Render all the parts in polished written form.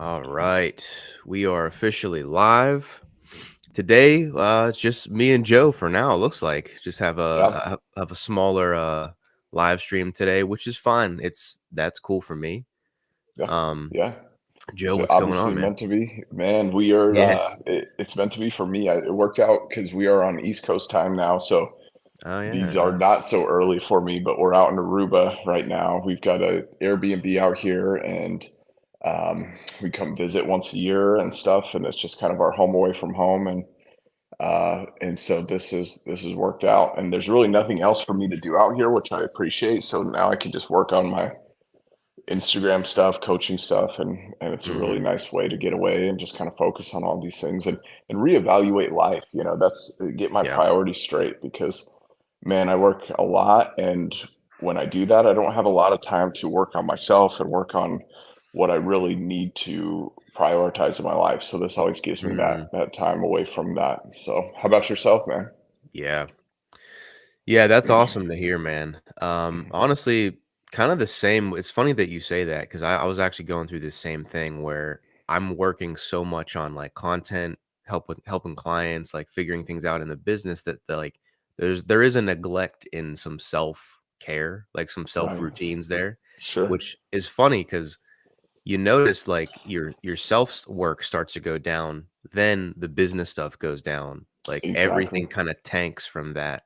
All right. We are officially live. Today, it's just me and Joe for now, it looks like. Just Yeah, have a smaller live stream today, which is fine. That's cool for me. yeah, Um, yeah. Joe, It's what's going obviously on, man? meant to be. Man, we are, Yeah. it's meant to be for me. It worked out because we are on East Coast time now. So Oh yeah, these are yeah. not so early for me, but we're out in Aruba right now. We've got a Airbnb out here and um, we come visit once a year and stuff. And it's just kind of our home away from home. And so this is worked out. And there's really nothing else for me to do out here, which I appreciate. So now I can just work on my Instagram stuff, coaching stuff, and it's a really Mm-hmm. nice way to get away and just kind of focus on all these things and reevaluate life. That's get my Yeah. priorities straight because man, I work a lot and when I do that, I don't have a lot of time to work on myself and work on what I really need to prioritize in my life. So this always gives me Mm, that time away from that. So how about yourself, man? yeah. Yeah, that's awesome to hear, man. Honestly, kind of the same. It's funny that you say that because I was actually going through this same thing where I'm working so much on like content, helping clients, like figuring things out in the business that like there is a neglect in some self care, like some self Right. routines there, Sure. which is funny because you notice like your self work starts to go down, then the business stuff goes down, like Exactly. everything kind of tanks from that.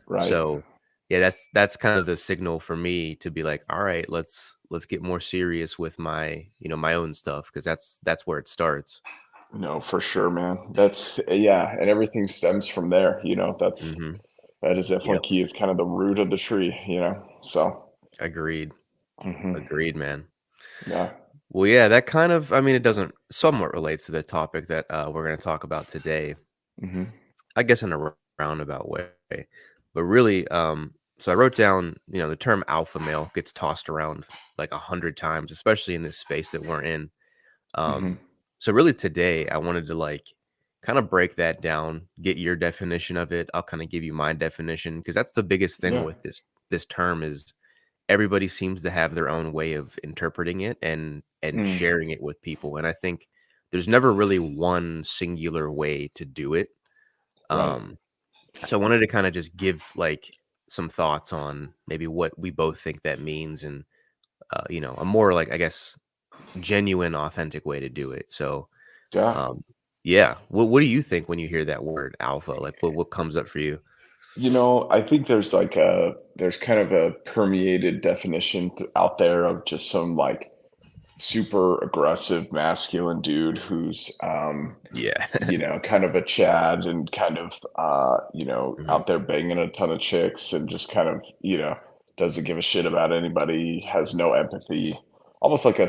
Right. So, yeah, that's kind of the signal for me to be like, "All right, let's get more serious with my own stuff because that's where it starts." No, for sure, man. That's yeah, and everything stems from there, Mhm. that is definitely Yep. key. It's kind of the root of the tree. So, Agreed. mhm, Agreed, man. yeah, Well, yeah, that kind of I mean, it doesn't somewhat relates to the topic that, we're gonna talk about today, mhm, I guess in a roundabout way. But really, so I wrote down, the term alpha male gets tossed around like 100 times, especially in this space that we're in. mhm. So really today I wanted to like kind of break that down, get your definition of it. I'll kind of give you my definition because that's the biggest thing Yeah, with this term is everybody seems to have their own way of interpreting it and mm, sharing it with people. And I think there's never really one singular way to do it. right. Um so I wanted to kind of just give like some thoughts on maybe what we both think that means and a more like I guess genuine authentic way to do it. So Yeah. um, yeah. What do you think when you hear that word alpha? Like what comes up for you? I think there's kind of a permeated definition out there of just some like super aggressive masculine dude who's Yeah. kind of a Chad and kind of, Mhm. out there banging a ton of chicks and just kind of, doesn't give a shit about anybody, has no empathy, almost like a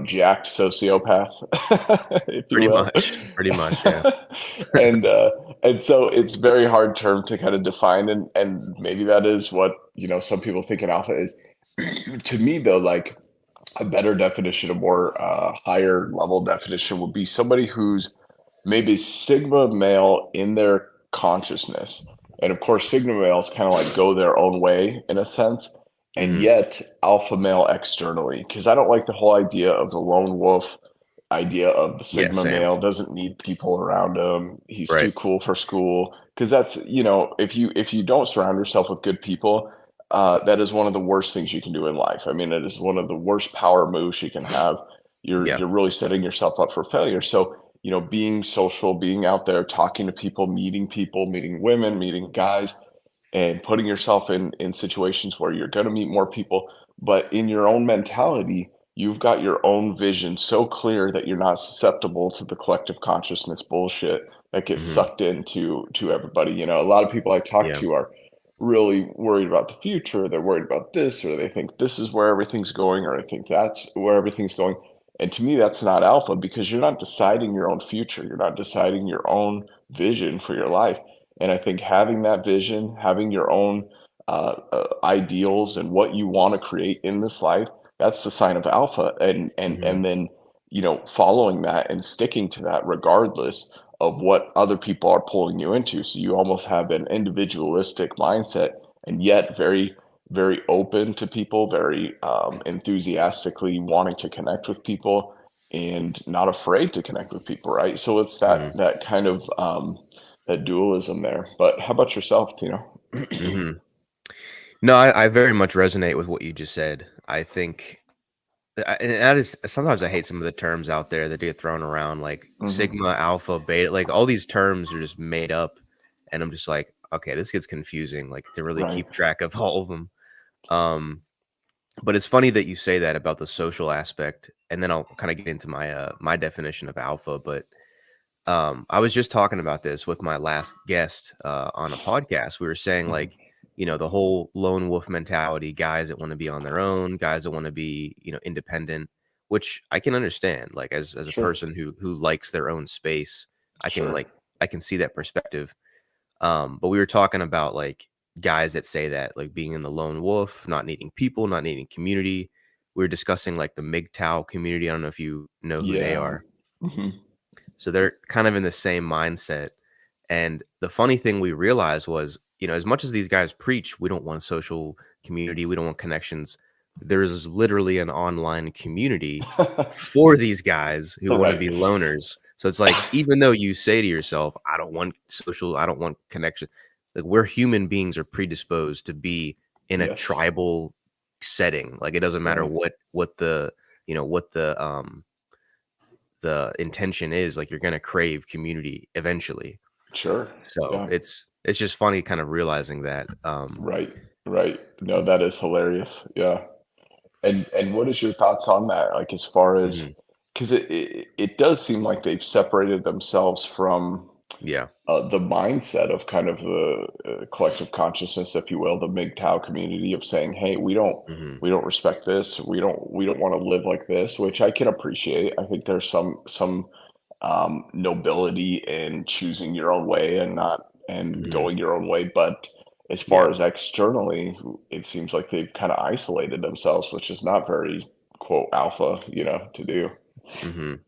jacked sociopath, if you Pretty will. much. Pretty much, yeah. and uh, and so it's very hard term to kind of define, and maybe that is what some people think an alpha is. To me, though, like a better definition, a more higher level definition would be somebody who's maybe sigma male in their consciousness. And of course, sigma males kind of like go their own way in a sense, and Mhm. yet alpha male externally. Because I don't like the whole idea of the lone wolf idea of the Yeah, sigma same. male doesn't need people around him. He's Right. too cool for school. Because that's, if you don't surround yourself with good people, that is one of the worst things you can do in life. I mean, it is one of the worst power moves you can have. You're Yeah. you're really setting yourself up for failure. So, being social, being out there, talking to people, meeting women, meeting guys, and putting yourself in situations where you're going to meet more people, but in your own mentality, you've got your own vision so clear that you're not susceptible to the collective consciousness bullshit that gets Mhm. sucked into everybody. A lot of people I talk Yeah. to are really worried about the future. They're worried about this, or they think this is where everything's going, or I think that's where everything's going. And to me, that's not alpha because you're not deciding your own future. You're not deciding your own vision for your life. And I think having that vision, having your own ideals and what you want to create in this life, that's the sign of alpha. And and Mhm. and then following that and sticking to that regardless of what other people are pulling you into. So you almost have an individualistic mindset, and yet very very open to people, very enthusiastically wanting to connect with people. and not afraid to connect with people, right? So it's Mhm. that kind of that dualism there. But how about yourself, Tino? Mhm. No, I very much resonate with what you just said. I think and that is sometimes I hate some of the terms out there that get thrown around, like Hmm. sigma, alpha, beta, like all these terms are just made up, and I'm just like, okay, this gets confusing, like to really Right. keep track of all of them. Um, but it's funny that you say that about the social aspect, and then I'll kind of get into my definition of alpha. But I was just talking about this with my last guest on a podcast. We were saying Mhm. like, the whole lone wolf mentality, guys that want to be on their own, guys that want to be, independent, which I can understand. Like as a Sure. person who likes their own space, I can Sure. like I can see that perspective. But we were talking about like guys that say that, like being in the lone wolf, not needing people, not needing community. We were discussing like the MGTOW community. I don't know if you know who they Yeah. are. Hmm. So they're kind of in the same mindset. And the funny thing we realized was, as much as these guys preach, we don't want social community, we don't want connections. There's literally an online community for these guys who want to Right. be loners. So it's like, even though you say to yourself, I don't want social, I don't want connection, like we're human beings are predisposed to be in a Yes. tribal setting. Like it doesn't matter Right. what the intention is, like you're gonna crave community eventually. Sure. So Yeah. it's just funny kind of realizing that. Right. Right. No, that is hilarious. Yeah. And what is your thoughts on that? Like as far Mhm. as because it does seem like they've separated themselves from Yeah. the mindset of kind of the collective consciousness, if you will, the MGTOW community of saying, "Hey, Mhm. we don't respect this. We don't want to live like this," which I can appreciate. I think there's some nobility in choosing your own way and not and Mhm. going your own way. But as far Yeah. as externally, it seems like they've kind of isolated themselves, which is not very quote alpha, to do. Mhm.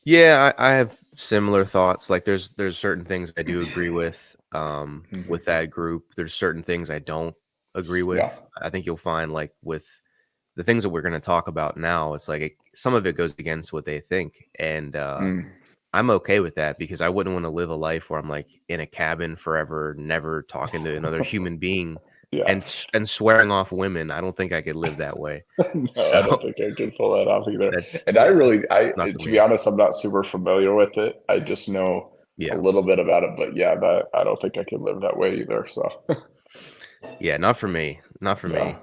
Yeah, I have similar thoughts. Like there's certain things I do agree with Hmm. that group. There's certain things I don't agree Yeah. with. I think you'll find like with the things that we're gonna talk about now, it's like some of it goes against what they think. And Mm. I'm okay with that because I wouldn't wanna live a life where I'm, like, in a cabin forever, never talking to another human being Yeah. and swearing off women. I don't think I could live that way. No, So, I don't think I could pull that off either. that's And I yeah, really, I not for to be me. honest, I'm not super familiar with it. I just know a Yeah. little bit about it, but yeah, that I don't think I could live that way either. So Yeah, not for me, not for yeah. me.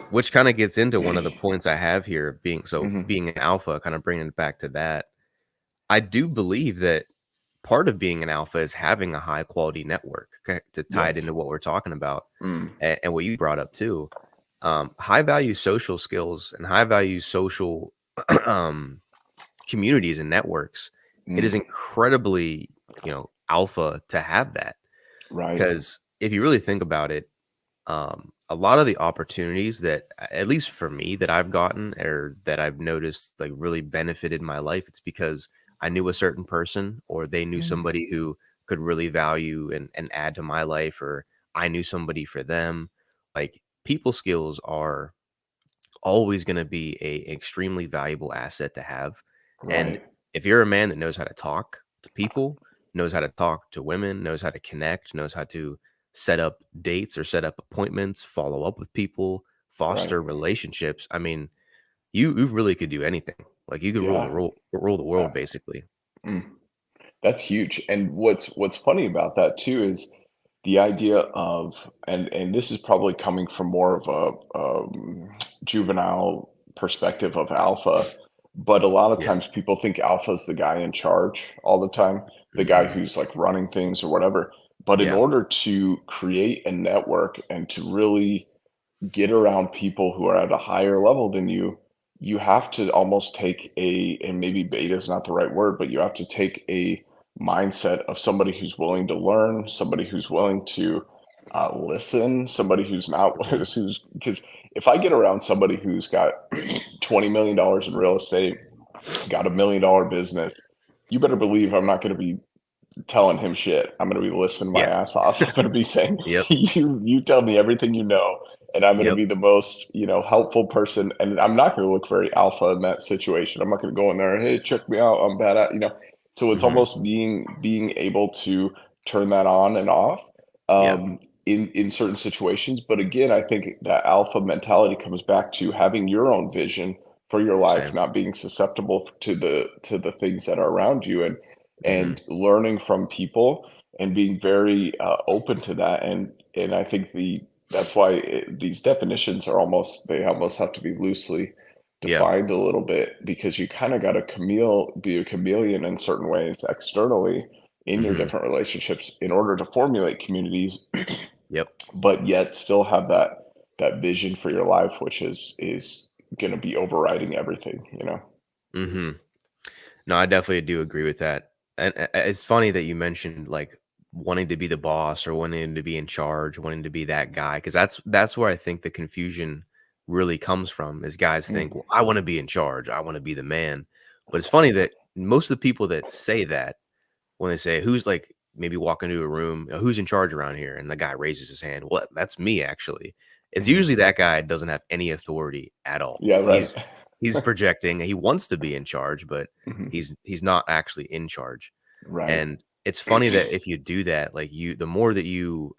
Which kinda gets into one of the points I have here Hmm. being an alpha, kinda bringing it back to that. I do believe that part of being an alpha is having a high quality network, okay, to tie it Yes. into what we're talking about, Mm. and what you brought up too. High value social skills and high value social um, communities and networks. It is Mm. incredibly, alpha to have that Right. because if you really think about it, a lot of the opportunities that, at least for me, that I've gotten or that I've noticed like really benefited my life, it's because I knew a certain person or they knew Mm. somebody who could really value and add to my life, or I knew somebody for them. Like people skills are always going to be a extremely valuable asset to have. And Right. if you're a man that knows how to talk to people, knows how to talk to women, knows how to connect, knows how to set up dates or set up appointments, follow up with people, Right. foster relationships, I mean, you really could do anything. Like you could Yeah. rule the Yeah. world basically. Mm. That's huge. And what's funny about that too is the idea of and this is probably coming from more of a juvenile perspective of alpha, but a lot of Yeah. times people think alpha is the guy in charge all the time, the guy Hmm. who's like running things or whatever. But in Yeah. order to create a network and to really get around people who are at a higher level than you have to almost take and maybe beta is not the right word, but you have to take a mindset of somebody who's willing to learn, somebody who's willing to listen, somebody who's not Hmm. who's because if I get around somebody who's got $20 million in real estate, got $1 million business, you better believe I'm not going to be telling him shit. I'm gonna be listening my Yeah. ass off. I'm gonna be saying, Yep. you tell me everything you know, and I'm going to Yep. be the most, helpful person. And I'm not going to look very alpha in that situation. I'm not going to go in there, hey, check me out. I'm bad at. So it's Mhm. almost being able to turn that on and off Yeah. in certain situations. But again, I think that alpha mentality comes back to having your own vision for your life, Same. not being susceptible to the things that are around you, Mhm. and learning from people and being very open to that. And I think that's why these definitions are they almost have to be loosely Yeah. defined a little bit, because you kind of got to be a chameleon in certain ways externally in your Mhm. different relationships in order to formulate communities, Yep. but yet still have that vision for your life, which is going to be overriding everything. Mhm. No, I definitely do agree with that. And it's funny that you mentioned like wanting to be the boss or wanting to be in charge, wanting to be that guy, because that's where I think the confusion really comes from. Is guys think, Mm, well, I want to be in charge, I want to be the man. But it's funny that most of the people that say that, when they say who's like maybe walk into a room, who's in charge around here, and the guy raises his hand, well, that's me actually. It's mhm. usually that guy doesn't have any authority at all. Yeah, right. He's projecting. He wants to be in charge, but Mhm. he's not actually in charge. Right. And it's funny that if you do that, like the more that you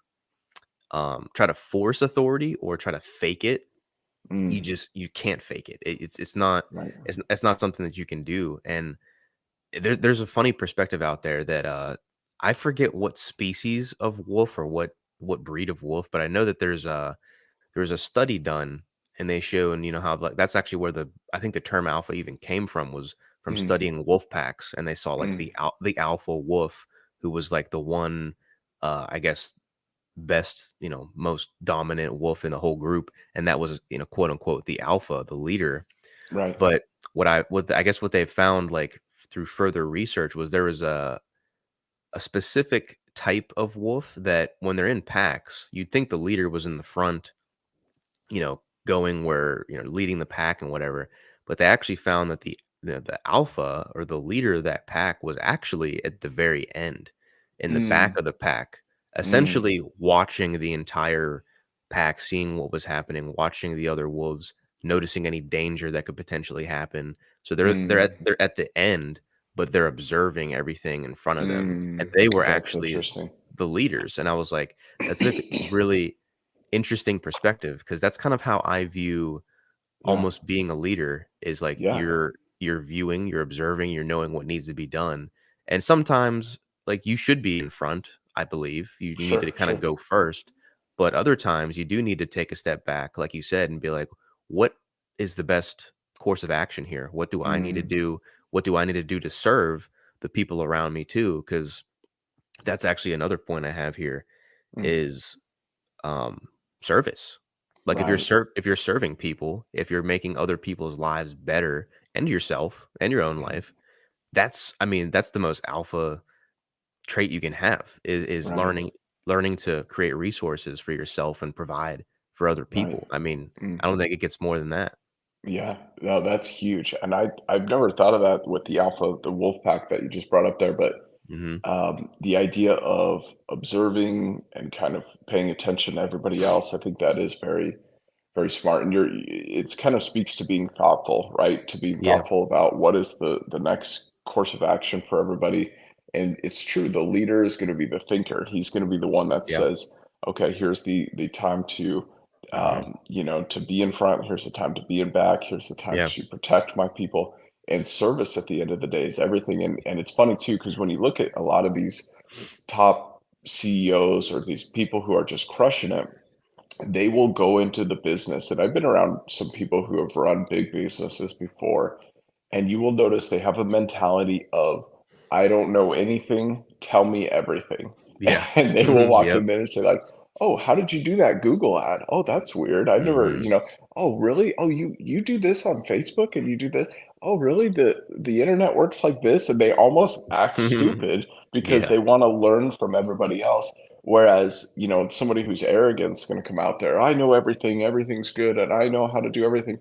try to force authority or try to fake it, Mm, you can't fake it. It's not right. it's not something that you can do. And there's a funny perspective out there that I forget what species of wolf or what breed of wolf, but I know that there's a study done, and they show, and you know how like that's actually where I think the term alpha even came from, was from Mm, studying wolf packs, and they saw like mm, the alpha wolf who was like the one, I guess, best, most dominant wolf in the whole group, and that was, quote unquote, the alpha, the leader. right. But what I guess what they found, like through further research, was there was a specific type of wolf that when they're in packs, you'd think the leader was in the front, going where, leading the pack and whatever. But they actually found that the alpha, or the leader of that pack, was actually at the very end, in the back Mm, of the pack, mm, essentially watching the entire pack, seeing what was happening, watching the other wolves, noticing any danger that could potentially happen. So mm, they're at the end, but they're observing everything in front of them, and mm. they were That's actually interesting. the leaders. And I was like, that's a really interesting perspective, because that's kind of how I view Yeah. almost being a leader, is like Yeah. you're viewing, you're observing, you're knowing what needs to be done. And sometimes like you should be in front, I believe. You need to Sure, kind of sure. go first, but other times you do need to take a step back, like you said, and be like, what is the best course of action here? What do I need to Mm, do? What do I need to do to serve the people around me too? Because that's actually another point I have here, mm. is um, service. Like Right. if you're serving people, if you're making other people's lives better, and yourself and your own Mhm. life, that's the most alpha trait you can have, is Right. learning to create resources for yourself and provide for other Right. people. I mean, Mm. I don't think it gets more than that. Yeah. No, that's huge. And I've never thought of that with the wolf pack that you just brought up there, but Mhm. the idea of observing and kind of paying attention to everybody else, I think that is very, very smart. And it's kind of speaks to being thoughtful, right? To being Yeah. thoughtful about what is the next course of action for everybody. And it's true, the leader is going to be the thinker. He's going to be the one that Yeah. says, okay, here's the time to Mhm. to be in front, here's the time to be in back, here's the time Yeah. to protect my people. And service at the end of the day is everything. And it's funny too, because when you look at a lot of these top CEOs or these people who are just crushing it, they will go into the business. And I've been around some people who have run big businesses before, and you will notice they have a mentality of, I don't know anything, tell me everything. Yeah. And they will Mhm. walk Yep. in there and say, like, oh, how did you do that Google ad? Oh, that's weird. I never, Mhm. oh, really? Oh, you do this on Facebook and you do this? Oh, really? The internet works like this? And they almost act stupid because Yeah. they want to learn from everybody else. Whereas, somebody who's arrogant is going to come out there, I know everything, everything's good, and I know how to do everything.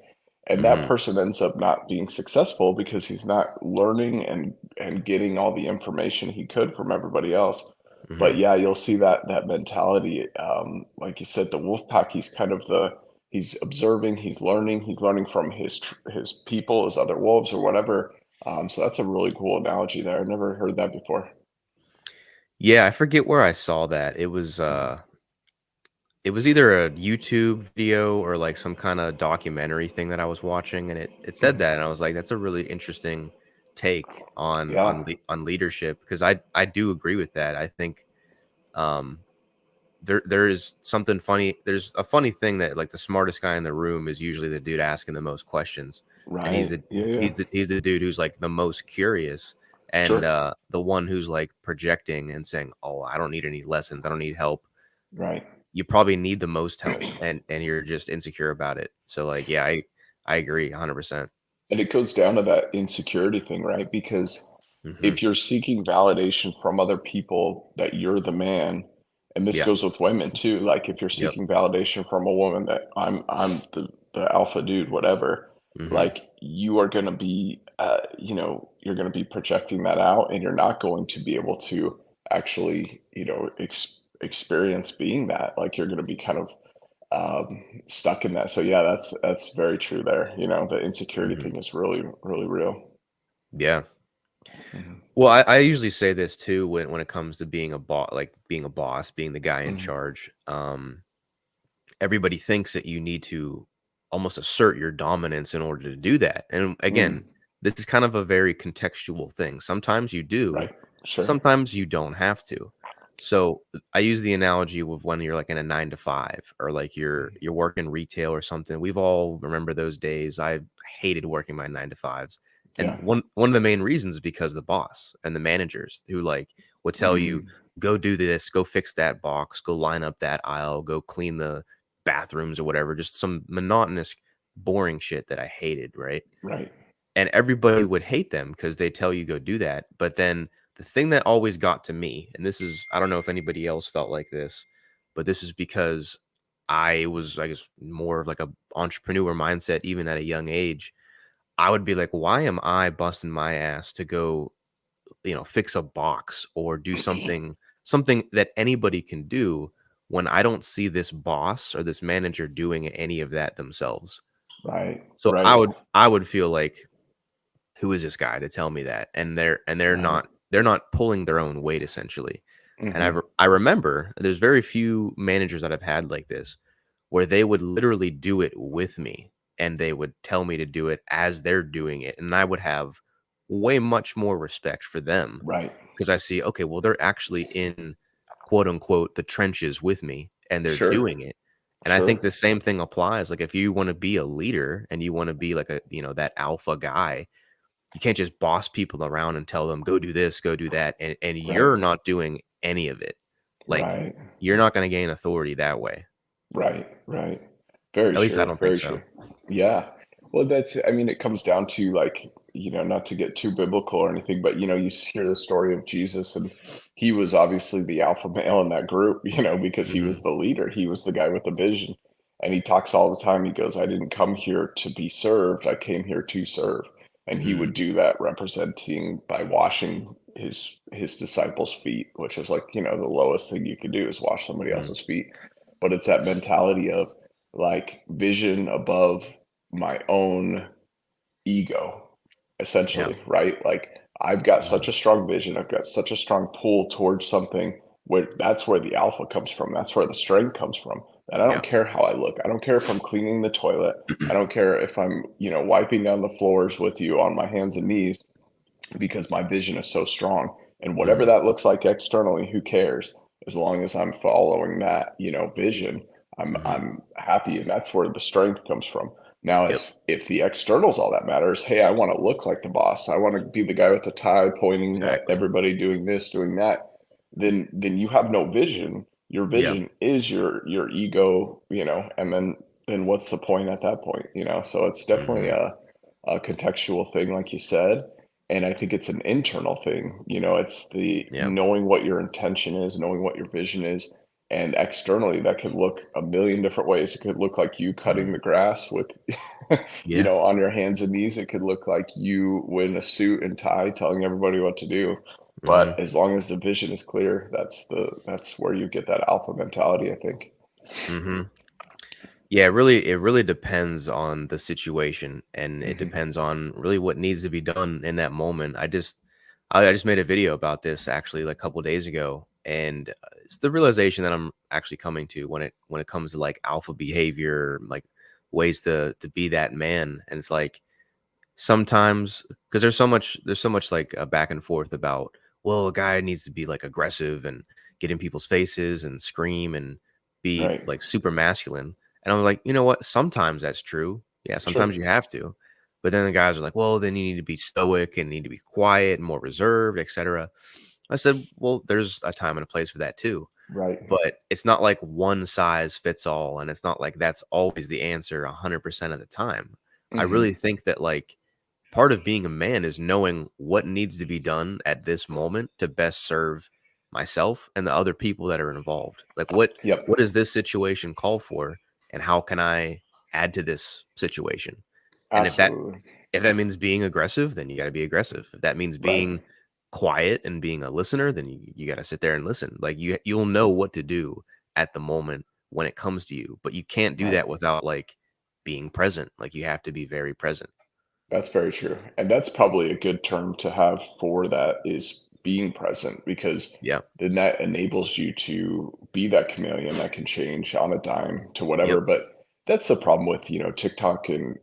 And that Mhm. person ends up not being successful because he's not learning and getting all the information he could from everybody else. But Mhm. yeah, you'll see that mentality. Like you said, the wolf pack. He's kind of the he's observing, he's learning from his people, his other wolves or whatever. So that's a really cool analogy there. I've never heard that before. Yeah, I forget where I saw that. Mhm. It was either a YouTube video or, like, some kinda documentary thing that I was watching, and it said Mhm. that, and I was like, "That's a really interesting take Yeah, on leadership," because I do agree with that. I think, um, there is something funny there's a funny thing that, like, the smartest guy in the room is usually the dude asking the most questions, and right. Yeah, yeah. he's the dude who's, like, the most curious, and, Sure. the one who's, like, projecting and saying, "Oh, I don't need any lessons, I don't need help." Right. You probably need the most help, and you're just insecure about it. So, like, yeah, I agree 100%. And it goes down to that insecurity thing, right? Because Mhm. if you're seeking validation from other people that you're the man, and this Yeah. goes with women too, like if you're Yep. seeking validation from a woman that I'm the alpha dude, whatever, Mhm. like you are gonna be you're gonna be projecting that out and you're not going to be able to actually, experience being that. Like you're gonna be kind of stuck in that. So yeah, that's very true there. The insecurity Mhm. thing is really, really real. Yeah. Mhm. Well, I usually say this too when it comes to being a boss, like, being a boss, being the guy in Mhm. charge. Everybody thinks that you need to almost assert your dominance in order to do that. And again, Mm. this is kind of a very contextual thing. Sometimes you do, Right. Sure. sometimes you don't have to. So I use the analogy with when you're like in a 9 to 5 or like Mhm. you're working retail or something. We've all remember those days. I hated working my 9 to 5s. And Yeah. one of the main reasons is because the boss and the managers who like would tell you, Mm. go do this, go fix that box, go line up that aisle, go clean the bathrooms or whatever, just some monotonous, boring shit that I hated, right? Right. And everybody would hate them because they tell you go do that. But then the thing that always got to me, and this is, I don't know if anybody else felt like this, but this is because I was, I guess, more of like a entrepreneur mindset, even at a young age. I would be like, why am I busting my ass to go, fix a box or do something that anybody can do when I don't see this boss or this manager doing any of that themselves. Right. So Right. I would feel like, who is this guy to tell me that? And Right. they're not pulling their own weight essentially. And Mhm. I remember there's very few managers that I've had like this where they would literally do it with me and they would tell me to do it as they're doing it. And I would have way much more respect for them Right. because I see, okay, well, they're actually in quote unquote the trenches with me and they're Sure. doing it. And I think Sure. the same thing applies. Like if you want to be a leader and you want to be like that alpha guy, you can't just boss people around and tell them, go do this, go do that. And Right. you're not doing any of it. Like Right. you're not going to gain authority that way. Right. Right. Very At least I true. don't think Very so. true. Yeah. Well, I mean, it comes down to like, not to get too biblical or anything, but you hear the story of Jesus and he was obviously the alpha male in that group, because he Mhm. was the leader. He was the guy with the vision. And he talks all the time. He goes, I didn't come here to be served. I came here to serve. And he Mhm. would do that representing by washing his disciples' feet, which is like, the lowest thing you could do is wash somebody Mhm. else's feet. But it's that mentality of like vision above my own ego, Yeah. essentially, right? Like I've got such Mhm. a strong vision, I've got such a strong pull towards something where that's where the alpha comes from. That's where the strength comes from. And I Yeah. don't care how I look. I don't care if I'm cleaning the toilet. I don't care if I'm, wiping down the floors with you on my hands and knees because my vision is so strong. And whatever Mhm. that looks like externally, who cares? As long as I'm following that, vision, Mhm. I'm happy, and that's where the strength comes from. Now, Yep. if the externals all that matters, hey, I want to look like the boss. I want to be the guy with the tie pointing at Exactly. everybody doing this, doing that. Then you have no vision. Your Yeah. vision is your ego, and then what's the point at that point, So it's definitely Mhm. a contextual thing, like you said. And I think it's an internal thing. It's the Yeah. knowing what your intention is, knowing what your vision is. And externally, that could look a million different ways. It could look like you cutting Mhm. the grass with, Yeah. on your hands and knees. It could look like you in a suit and tie telling everybody what to do. Mhm. But as long as the vision is clear, that's where you get that alpha mentality, I think. Mhm. Yeah, it really depends on the situation, and it Mhm. depends on really what needs to be done in that moment. I just made a video about this actually like a couple days ago, and it's the realization that I'm actually coming to when it comes to like alpha behavior, like ways to be that man. And it's like sometimes, because there's so much like back and forth about, well, a guy needs to be like aggressive and get in people's faces and scream and be Right. like super masculine. And I'm like, you know what? Sometimes that's true. Yeah, Sure. sometimes you have to. But then the guys are like, well, then you need to be stoic and need to be quiet and more reserved, etc. I said, well, there's a time and a place for that too. Right. But it's not like one size fits all, and it's not like that's always the answer 100% of the time. I Mhm. really think that like part of being a man is knowing what needs to be done at this moment to best serve myself and the other people that are involved. Like what Yep. does this situation call for, and how can I add to this situation? And Absolutely. if that means being aggressive, then you got to be aggressive. If that means Right. being quiet and being a listener, then you got to sit there and listen. Like you'll know what to do at the moment when it comes to you, but you can't do Right. that without like being present. Like you have to be very present. That's very true, and that's probably a good term to have for that is being present because Yeah. then that enables you to be that chameleon that can change on a dime to Yep. whatever, but that's the problem with, TikTok and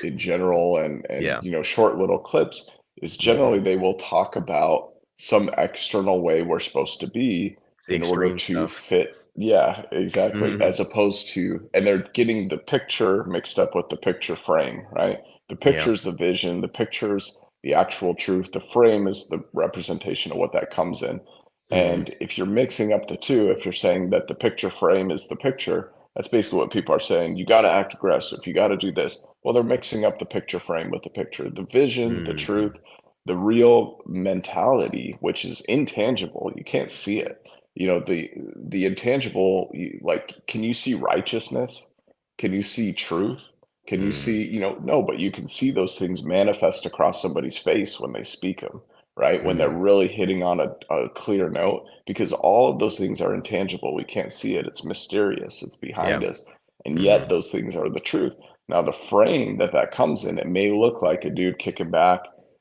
in general and, Yeah. short little clips is Mhm. generally they will talk about some external way we're supposed to be The in order extreme to stuff. fit. Yeah, exactly, Mhm. as opposed to and they're getting the picture mixed up with the picture frame, right? The Yeah. picture's the vision, the picture's the actual truth, the frame is the representation of what that comes in. Mhm. And if you're mixing up the two, if you're saying that the picture frame is the picture, that's basically what people are saying. You got to act aggressive. You got to do this. Well, they're mixing up the picture frame with the picture, the vision, the truth, Mhm. the real mentality, which is intangible. You can't see it. The intangible, like, can you see righteousness? Can you see truth? Can you Mm. see, no, but you can see those things manifest across somebody's face when they speak them, right? When they're Mm. really hitting on a clear note, because all of those things are intangible. We can't see it. It's mysterious. It's Yeah. behind us. And yet Mhm. those things are the truth. Now, the frame that comes in, it may look like a dude kicking back,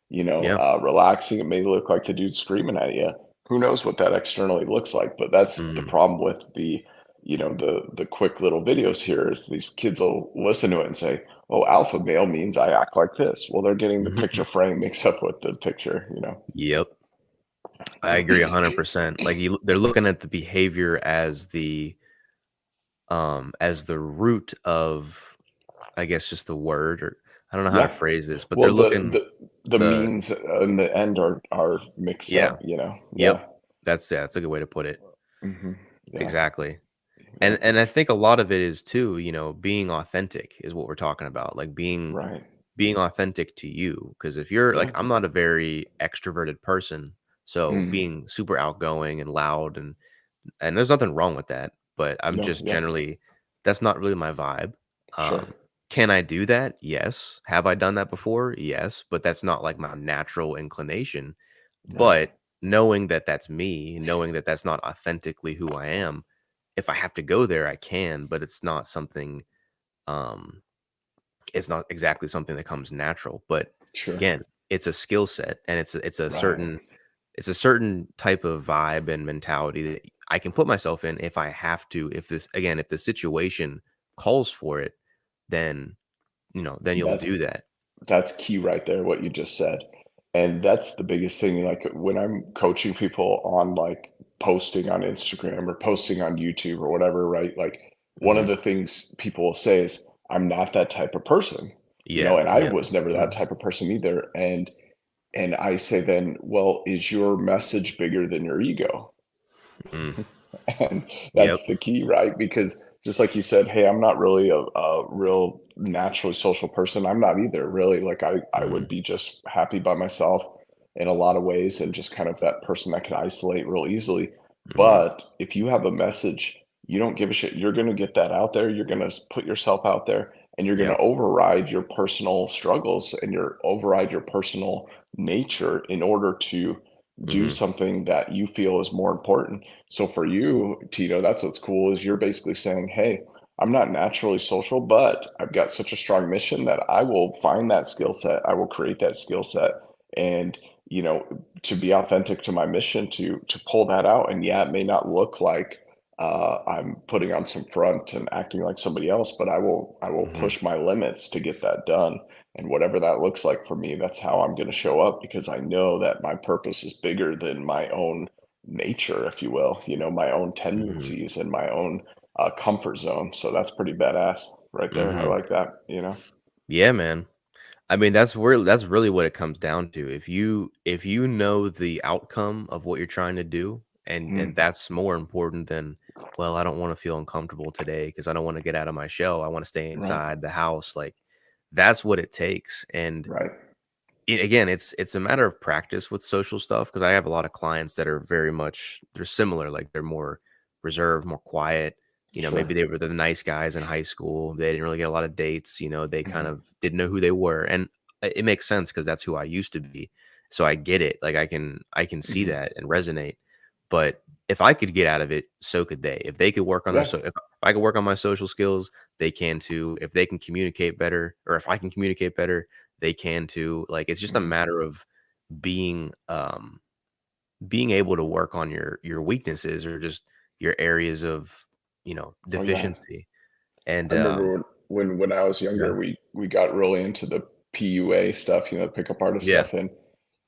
Yeah. relaxing. It may look like the dude screaming at you. Who knows what that externally looks like? But that's the Mm. problem with the quick little videos here is these kids will listen to it and say, "Oh, alpha male means I act like this." Well, they're getting the picture frame mixed up with the picture. Yep. I agree 100%. Like they're looking at the behavior as the root of, I guess, just the word, or I don't know how to Yeah. phrase this, but they're Well, looking the the means and the end are mixed yeah. up. Yep. Yeah. That's a good way to put it. Yeah. Exactly. Yeah. And I think a lot of it is too, being authentic is what we're talking about. Like Right. being authentic to you. Because if you're like, Yeah. I'm not a very extroverted person, so Mm. being super outgoing and loud, and there's nothing wrong with that, but I'm No. just Yeah. generally that's not really my vibe. Sure. Can I do that? Yes. Have I done that before? Yes, but that's not like my natural inclination. Right. But knowing that that's me, knowing that that's not authentically who I am, if I have to go there, I can, but um it's not exactly something that comes natural. But Sure. again, it's a skill set, and Right. it's a certain type of vibe and mentality that I can put myself in if I have to. If the situation calls for it, then then you'll That's do that. That's key right there, what you just said. And that's the biggest thing, like, when I'm coaching people on, like, posting on Instagram or posting on YouTube or whatever, right? Like, one of Hmm. the things people will say is, "I'm not that type of person," Yeah. and I Yeah. was never that Mhm. type of person either, and I say then, "Well, is your message bigger than your ego?" Mm. And Yep. that's the key, right? Because just like you said, hey, I'm not really a real naturally social person. I'm not either, really. Like I Hmm. would be just happy by myself in a lot of ways and just kind of that person that can isolate real easily. Hmm. But if you have a message, you don't give a shit. You're going to get that out there. You're going to put yourself out there and you're going Yep. to override your personal struggles and override your personal nature in order to do Mhm. something that you feel is more important. So for you, Tito, that's what's cool is you're basically saying, "Hey, I'm not naturally social, but I've got such a strong mission that I will find that skill set. I will create that skill set and, you know, to be authentic to my mission to pull that out. And yeah, it may not look like I'm putting on some front and acting like somebody else, but I will Mhm. push my limits to get that done. And whatever that looks like for me, that's how I'm going to show up because I know that my purpose is bigger than my own nature, if you will, you know, my own Mhm. tendencies and my own comfort zone. So that's pretty badass right there. I Mhm. like that, you know? Yeah, man. I mean, that's really what it comes down to. If you know the outcome of what you're trying to do, and Mm, that's more important than, well, I don't want to feel uncomfortable today because I don't want to get out of my shell. I want to stay right, inside the house. Like that's what it takes. And right. again, it's a matter of practice with social stuff because I have a lot of clients that are very much they're similar. Like they're more reserved, more quiet. You know, maybe Sure. they were the nice guys in high school. They didn't really get a lot of dates. You know, they kind Hmm. of didn't know who they were, and it makes sense because that's who I used to be. So I get it. Like I can see Hmm. that and resonate. But if I could get out of it, so could they. If they could work on their Yeah. so if I could work on my social skills, they can too. If they can communicate better, or if I can communicate better, they can too. Like, it's just a Hmm. matter of being, being able to work on your weaknesses or just your areas of, Oh yeah. deficiency. And, I remember when I was yeah. younger, we got really into the PUA stuff, you know, pickup artist Yeah. stuff,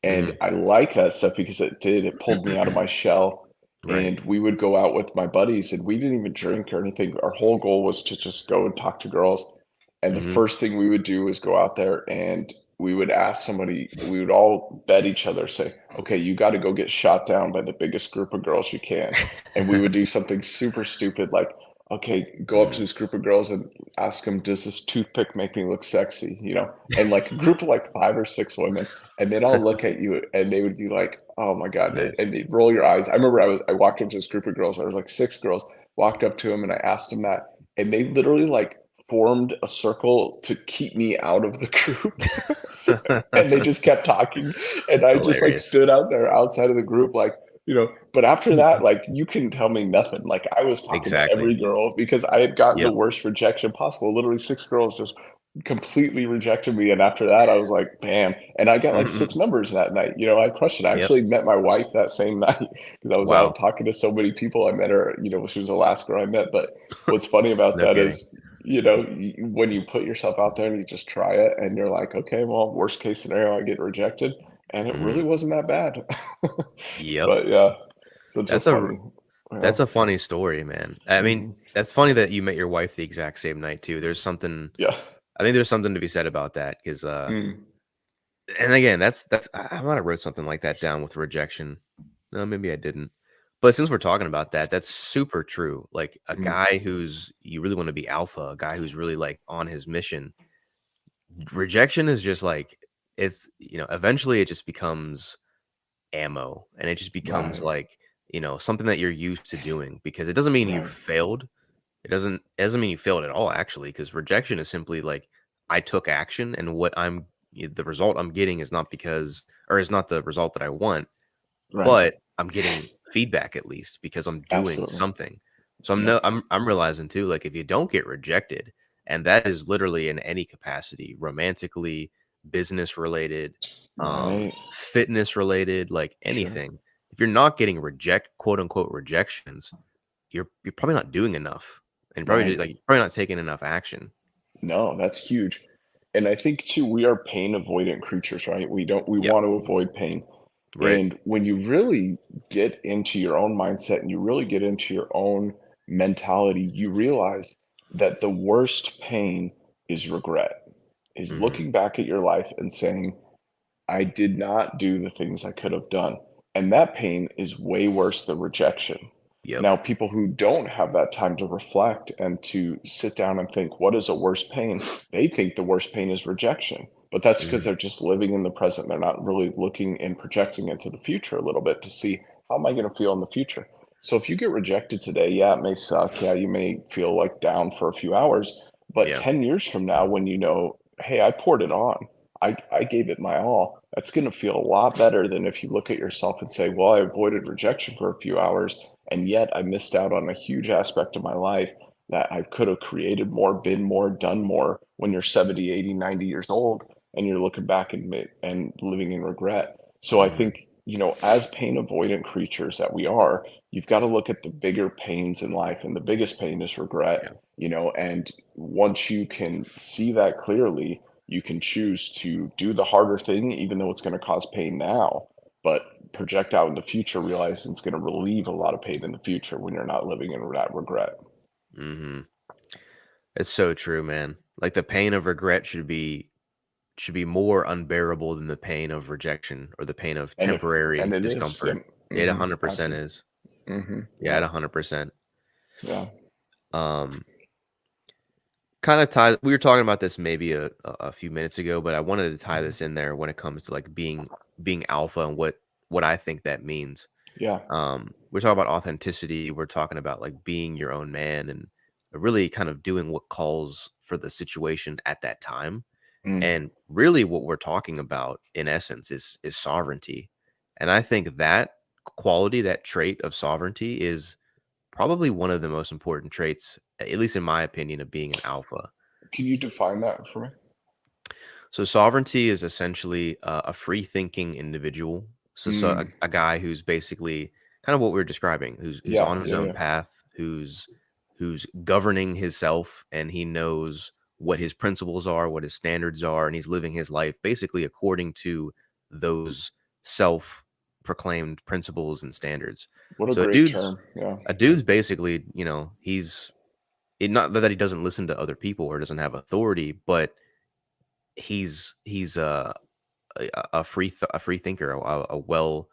and Mhm. I like that stuff because it pulled me out of my shell, Right. and we would go out with my buddies, and we didn't even drink or anything. Our whole goal was to just go and talk to girls, and the Mhm. first thing we would do is go out there and we would ask somebody, we would all bet each other, say, "Okay, you gotta go get shot down by the biggest group of girls you can." And we would do something super stupid like, "Okay, go up to Mhm. this group of girls and ask them, 'Does this toothpick make me look sexy?'" You know? And, like, a group of, like, 5 or 6 women, and they'd all look at you, and they would be like, "Oh my god," Nice. and they'd roll your eyes. I remember I walked up to this group of girls, there was, like, 6 girls, walked up to them, and I asked them that, and they literally, like, formed a circle to keep me out of the group. So and they just kept talking, and I just, like, Hilarious. stood out there outside of the group, like, you know, but after that, like, you couldn't tell me nothing. Like, I was talking to Exactly. every girl because I had gotten the Yep. worst rejection possible. Literally 6 girls just completely rejected me, and after that, I was like, "Bam," and I got, like, 6 numbers that night, you know, I crushed it. I Yep. actually met my wife that same night because I was out Wow. talking to so many people. I met her, you know, she was the last girl I met, but what's funny about No that kidding. is, you know, when you put yourself out there and you just try it and you're like, "Okay, well, worst case scenario, I get rejected," and it really Mhm. wasn't that bad. Yep. But yeah, such a That's a funny yeah. That's a funny story, man. I mean, Mhm. that's funny that you met your wife the exact same night too. There's something Yeah. I think there's something to be said about that because, Mm. and again, that's I might have wrote something like that down with rejection. No, maybe I didn't. But since we're talking about that, that's super true. Like a Mm. guy who's you really want to be alpha, a guy who's really like on his mission. Rejection is just like eventually it just becomes ammo and it just becomes Right. like, something that you're used to doing because it doesn't mean you Right. failed. It doesn't mean you failed at all actually, because rejection is simply like I took action and the result I'm getting is not because or is not the result that I want, Right. but I'm getting feedback at least because I'm doing Absolutely. something. So Yep. I'm realizing too, like if you don't get rejected, and that is literally in any capacity, romantically, business related, Right. fitness related, like Sure. anything. If you're not getting quote unquote rejections, you're probably not doing enough, and Right. you're probably not taking enough action. No, that's huge. And I think too, we are pain avoidant creatures, right? We Yep. want to avoid pain. Right. And when you really get into your own mindset and you really get into your own mentality, you realize that the worst pain is regret, is Hmm. looking back at your life and saying, I did not do the things I could have done. And that pain is way worse than rejection. Yep. Now, people who don't have that time to reflect and to sit down and think, what is a worse pain? They think the worst pain is rejection. But that's because Hmm. they're just living in the present. They're not really looking and projecting into the future a little bit to see how am I going to feel in the future. So if you get rejected today, yeah, it may suck. Yeah, you may feel like down for a few hours. But Yeah. 10 years from now, when you know, hey, I poured it on, I gave it my all. that's going to feel a lot better than if you look at yourself and say, well, I avoided rejection for a few hours, and yet I missed out on a huge aspect of my life that I could have created more, been more, done more when you're 70, 80, 90 years old and you're looking back and living in regret. So I Mhm. think, as pain avoidant creatures that we are, you've got to look at the bigger pains in life. And the biggest pain is regret, Yeah. and once you can see that clearly, you can choose to do the harder thing, even though it's going to cause pain now, but project out in the future, realizing it's going to relieve a lot of pain in the future when you're not living in that regret. Mhm. It's so true, man. Like, the pain of regret should be more unbearable than the pain of rejection or the pain of And if and temporary it is, yeah, discomfort. It 100% absolutely, is. Yeah, it yeah, 100%. yeah, Um, Kinda tie we were talking about this maybe a few minutes ago, but I wanted to tie mhm, this in there when it comes to, like, being alpha and what I think that means. yeah, We're talking about authenticity, we're talking about, like, being your own man and really kind of doing what calls for the situation at that time. mm. And really what we're talking about in essence is sovereignty. And I think that quality, that trait of sovereignty is probably one of the most important traits, at least in my opinion, of being an alpha. Can you define that for me? So sovereignty is essentially a free thinking individual. So Mm, a guy who's basically kind of what we're describing, who's yeah, on his yeah, own yeah. path, who's governing himself, and he knows what his principles are, what his standards are, and he's living his life basically according to those self-proclaimed principles and standards. What a So great term, yeah. a dude's basically, he's not that he doesn't listen to other people or doesn't have authority, but he's a a free thinker, a well,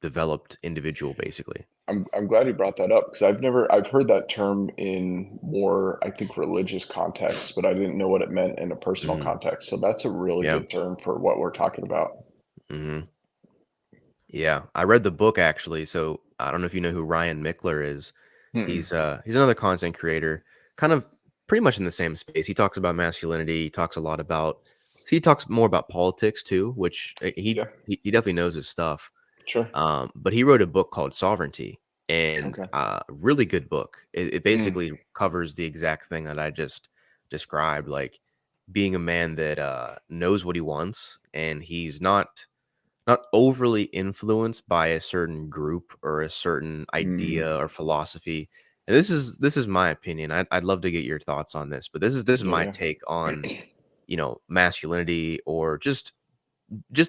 developed individual, basically. I'm glad you brought that up because I've heard that term in more, I think, religious contexts, but I didn't know what it meant in a personal Mhm. context. So that's a really Yeah. good term for what we're talking about. Mhm. Yeah. I read the book actually, so I don't know if you know who Ryan Michler is. Mm-mm. He's another content creator, kind of pretty much in the same space. He talks about masculinity. He talks a lot about he talks more about politics too, which Yeah, he definitely knows his stuff. sure. But he wrote a book called Sovereignty, and Okay. really good book. It Mm, basically covers the exact thing that I just described, like being a man that knows what he wants, and he's not overly influenced by a certain group or a certain mm, idea or philosophy. And this is my opinion. I'd love to get your thoughts on this, but this is my yeah, take on masculinity or just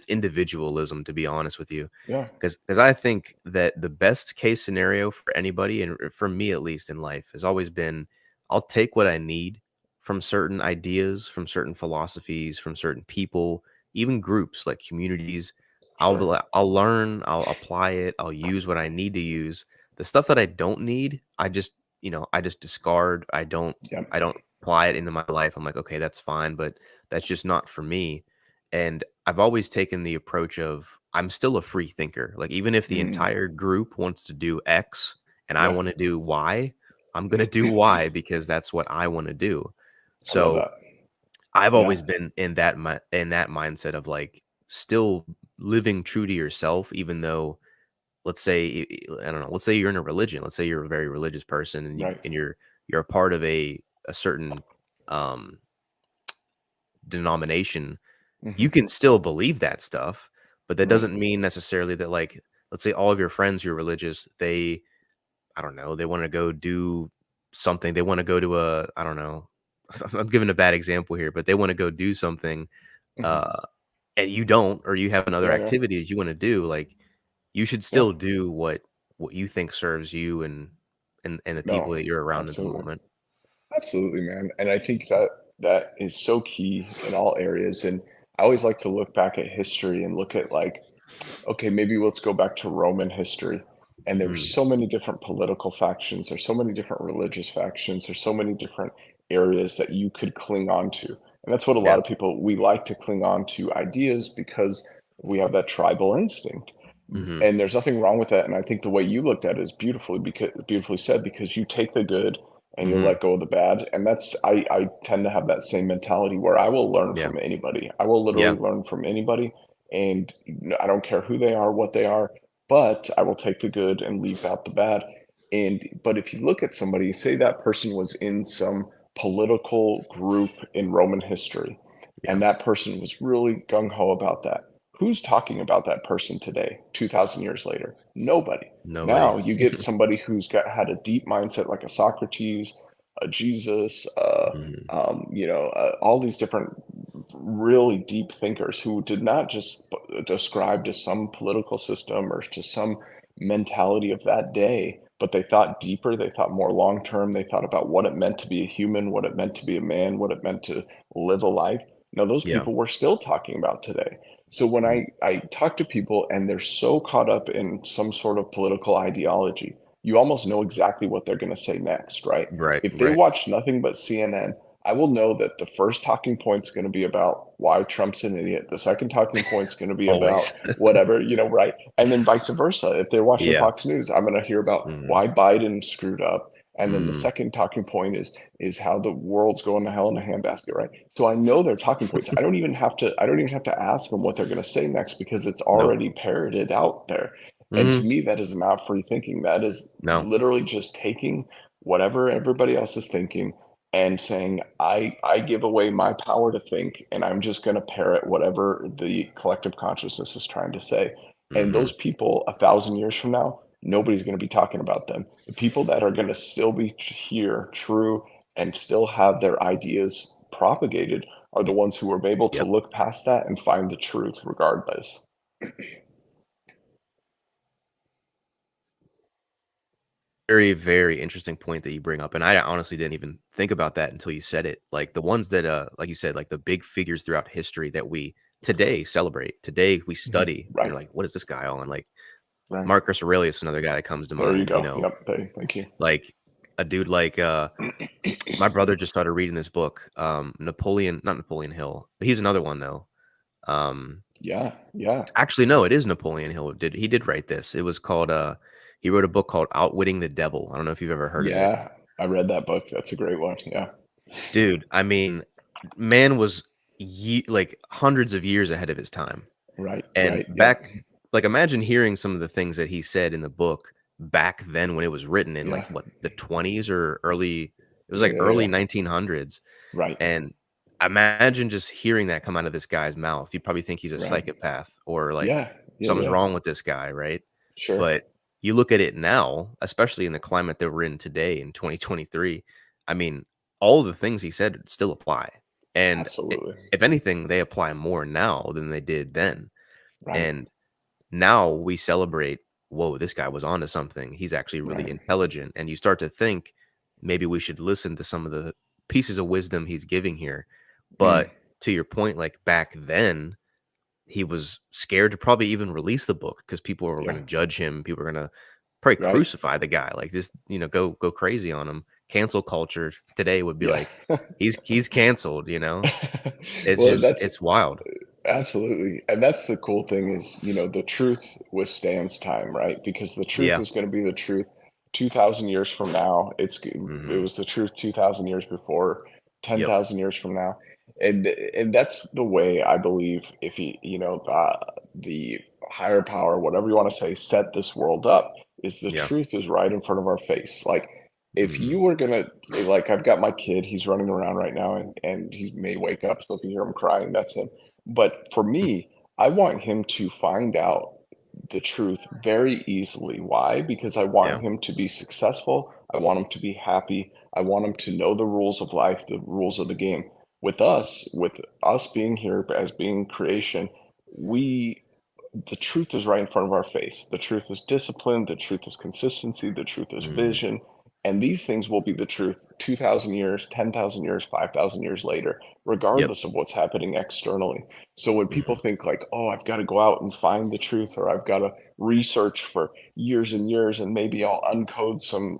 individualism, to be honest with you. yeah, Because I think that the best case scenario for anybody, and for me at least in life, has always been I'll take what I need from certain ideas, from certain philosophies, from certain people, even groups like communities. sure. I'll learn, I'll apply it, I'll use what I need to use. The stuff that I don't need, I just discard. Yeah. I don't apply it into my life. I'm like, okay, that's fine, but that's just not for me. And I've always taken the approach of I'm still a free thinker. Like, even if the Mm, entire group wants to do X and I yeah. want to do Y, I'm going to do Y because that's what I want to do. I love So that. I've Yeah. always been in that mindset of like still living true to yourself, even though let's say I don't know, let's say you're in a religion, let's say you're a very religious person and Right. you're a part of a certain um denomination. Hmm. You can still believe that stuff, but that Right. doesn't mean necessarily that, like, let's say all of your friends who are religious, I don't know, they wanna go do something, they wanna go to I don't know, I'm giving a bad example here, but they wanna go do something, Hmm. uh, and you don't, or you have another Yeah. Yeah. activity that you wanna do, like, you should Yeah. still do what you think serves you and the No, people that you're around at the absolutely. moment. Absolutely, man. And I think that that is so key in all areas. And I always like to look back at history and look at like, okay, maybe let's go back to Roman history. And there's Mm, so many different political factions, there's so many different religious factions, there's so many different areas that you could cling on to. And that's what a yeah, lot of people we like to cling on to ideas because we have that tribal instinct. mhm, And there's nothing wrong with that. And I think the way you looked at it is beautifully said because you take the good and you'll mhm, let go of the bad. And that's I tend to have that same mentality where I will learn yeah, from anybody. I will literally yeah, learn from anybody and I don't care who they are, what they are, but I will take the good and leave out the bad. But if you look at somebody, say that person was in some political group in Roman history, Yeah. and that person was really gung ho about that. Who's talking about that person today, 2,000 years later? Nobody. Nobody. Now you get somebody who's had a deep mindset like a Socrates, a Jesus, Mhm. all these different really deep thinkers who did not just describe to some political system or to some mentality of that day, but they thought deeper, they thought more long term, they thought about what it meant to be a human, what it meant to be a man, what it meant to live a life. Now, those Yeah. people we're still talking about today. So when Mhm. I talk to people and they're so caught up in some sort of political ideology, you almost know exactly what they're going to say next, right? Right, If they right. watch nothing but CNN, I will know that the first talking point's going to be about why Trump's an idiot. The second talking point's going to be about Always. whatever, right? And then vice versa. If they're watching Yeah. Fox News, I'm going to hear about Mhm. why Biden screwed up. And then the Mhm. second talking point is how the world's going to hell in a handbasket, right? So I know their talking points. I don't even have to ask them what they're going to say next because it's Nope. already parroted out there. And to Mhm. me, that is not free thinking. That is No. literally just taking whatever everybody else is thinking and saying, I give away my power to think, and I'm just going to parrot whatever the collective consciousness is trying to say. And Mhm. those people, 1,000 years from now, nobody's going to be talking about them. The people that are going to still be here, true, and still have their ideas propagated are the ones who are able to Yep. look past that and find the truth regardless. Very, very interesting point that you bring up, and I honestly didn't even think about that until you said it. Like, the ones that, like you said, like, the big figures throughout history that we today celebrate, today we Mhm. study, and you're Right, like, "What is this guy on?" Like, right. Marcus Aurelius, another guy that comes to There you mind, go. Yep. Thank you. like, a dude like, my brother just started reading this book, Napoleon not Napoleon Hill, but he's another one, though. Um, Yeah, yeah, actually, no, it is Napoleon Hill he did write this. It was called, he wrote a book called Outwitting the Devil. I don't know if you've ever heard of it. yeah. I read that book. That's a great one. Yeah. Dude, I mean, man was like hundreds of years ahead of his time. Right, And right. Yep. back like imagine hearing some of the things that he said in the book back then when it was written in like Yeah. what, the 20s or early it was Yeah, like yeah, early yeah. 1900s. Right, And imagine just hearing that come out of this guy's mouth. You'd probably think he's a right. psychopath or like Yeah, yeah, something's yeah. wrong with this guy, right? Sure. But you look at it now, especially in the climate that we're in today in 2023, I mean, all of the things he said still apply. And Absolutely. if anything, they apply more now than they did then. Right, And now we celebrate, whoa, this guy was onto something. He's actually really right. intelligent. And you start to think maybe we should listen to some of the pieces of wisdom he's giving here. Mm, But to your point, like back then, he was scared to probably even release the book because people were going yeah, to judge him. People were going to probably right. crucify the guy, like just go crazy on him. Cancel culture today would be Yeah. like he's canceled. It's Well, just that's it's wild. absolutely. And that's the cool thing is, the truth withstands time, right? Because the truth Yeah. is going to be the truth 2,000 years from now. It Hmm. was the truth 2,000 years before, Yep. 10,000 years from now. And that's the way I believe if the higher power, whatever you want to say, set this world up is the Yeah. truth is right in front of our face. Like if Hmm. you were gonna like I've got my kid, he's running around right now and he may wake up. So if you hear him crying, that's him. But for me, I want him to find out the truth very easily. Why? Because I Yeah. want him to be successful. I want him to be happy. I want him to know the rules of life, the rules of the game. With us being here as being creation, we the truth is right in front of our face. The truth is discipline, the truth is consistency, the truth is Hmm. vision. And these things will be the truth 2,000 years, 10,000 years, 5,000 years later, Yep. regardless of what's happening externally. So when people Hmm. think like, oh, I've got to go out and find the truth, or I've got to research for years and years, and maybe I'll uncode some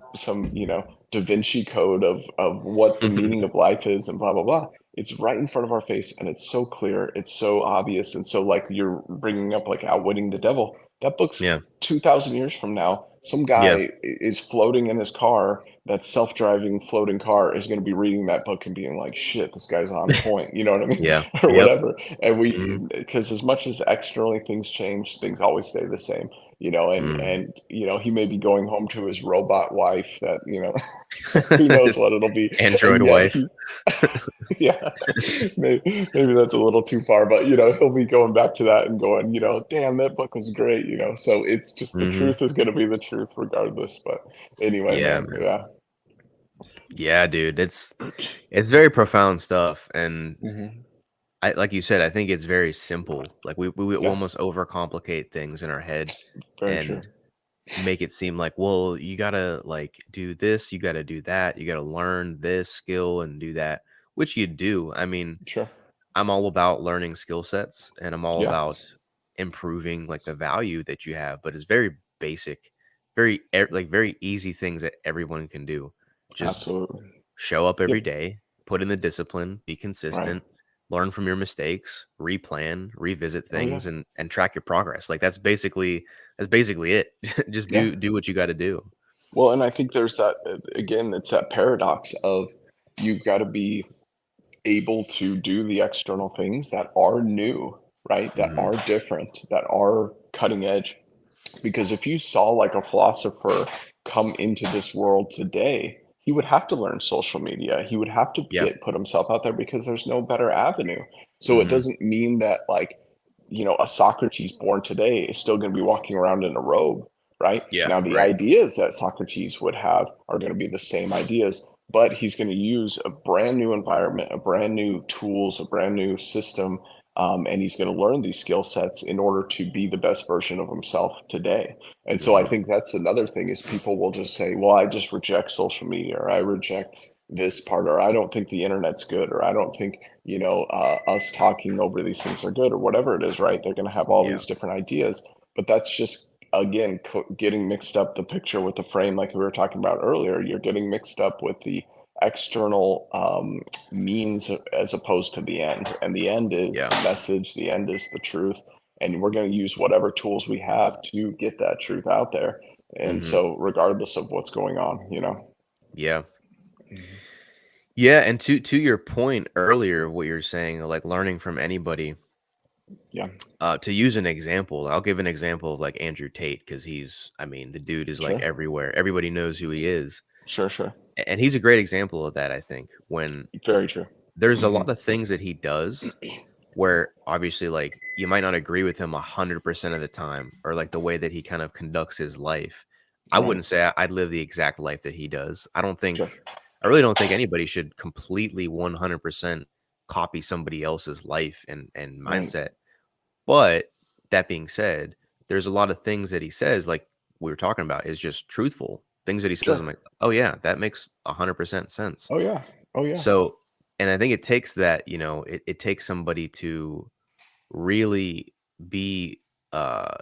Da Vinci code of what the meaning of life is and blah blah blah. It's right in front of our face, and it's so clear, it's so obvious, and so like you're bringing up like Outwitting the Devil. That book's Yeah. 2,000 years from now. Some Yeah. guy is floating in his car that self-driving floating car is going to be reading that book and being like, shit, this guy's on point. You know what I mean? Yeah. Or Yep. whatever. And Mhm. because as much as externally things change, things always stay the same, you know, Mm. and, you know, he may be going home to his robot wife that, you know, who knows His what it'll be. android And yet wife. he, yeah, maybe that's a little too far, but, you know, he'll be going back to that and going, you know, damn, that book was great, you know? So it's just the Mhm. truth is going to be the truth regardless. But anyway, Yeah, man, man. yeah. Yeah, dude, it's very profound stuff, and Hmm. I like you said, I think it's very simple. Like, we Yeah, almost overcomplicate things in our head very true. and make it seem like, well, you gotta, like, do this, you gotta do that, you gotta learn this skill and do that, which you do. I mean, Sure. I'm all about learning skill sets, and I'm all Yeah, about improving, like, the value that you have, but it's very basic, like, very easy things that everyone can do. Just absolutely. show up every Yep. day, put in the discipline, be Right. consistent, learn from your mistakes, replan, revisit Oh, yeah. things, and track your progress. Like, that's basically it. Just Yeah. do what you gotta do. Well, and I think there's that, again, it's that paradox of you've got to be able to do the external things that are new, right? That Mhm. are different, that are cutting edge. Because if you saw like a philosopher come into this world today, he would have to learn social media. He would have to Yeah. get put himself out there because there's no better avenue. So it Mhm. doesn't mean that like, you know, a Socrates born today is still going to be walking around in a robe, right? Yeah, Now the right. ideas that Socrates would have are going to be the same ideas, but he's going to use a brand new environment, a brand new tools, a brand new system, and he's going to learn these skill sets in order to be the best version of himself today. And so I Mhm. think that's another thing is people will just say, well, I just reject social media, or I reject this part, or I don't think the internet's good, or I don't think, you know, us talking over these things are good, or whatever it is, right? They're going to have all Yeah. these different ideas, but that's just, again, getting mixed up the picture with the frame, like we were talking about earlier. You're getting mixed up with the external means as opposed to the end. And the end is Yeah. the message, the end is the truth, and we're going to use whatever tools we have to get that truth out there. And Mhm. so regardless of what's going on, you know. Yeah. Mhm. Yeah, and to your point earlier of what you're saying, like, learning from anybody, Yeah, to use an example, I'll give an example of, like, Andrew Tate because I mean, the dude is, like, sure, everywhere. Everybody knows who he is, sure. and he's a great example of that, I think, when Very true. there's a Hmm. lot of things that he does where obviously, like, you might not agree with him 100% of the time or, like, the way that he kind of conducts his life. I Right. wouldn't say I'd live the exact life that he does. Sure. I really don't think anybody should completely 100% copy somebody else's life and Right. mindset. But that being said, there's a lot of things that he says, like we were talking about, is just truthful. Things that he says, Sure. I'm like, oh yeah, that makes 100% sense. Oh yeah. Oh yeah. So, and I think it takes that, it takes somebody to really be uh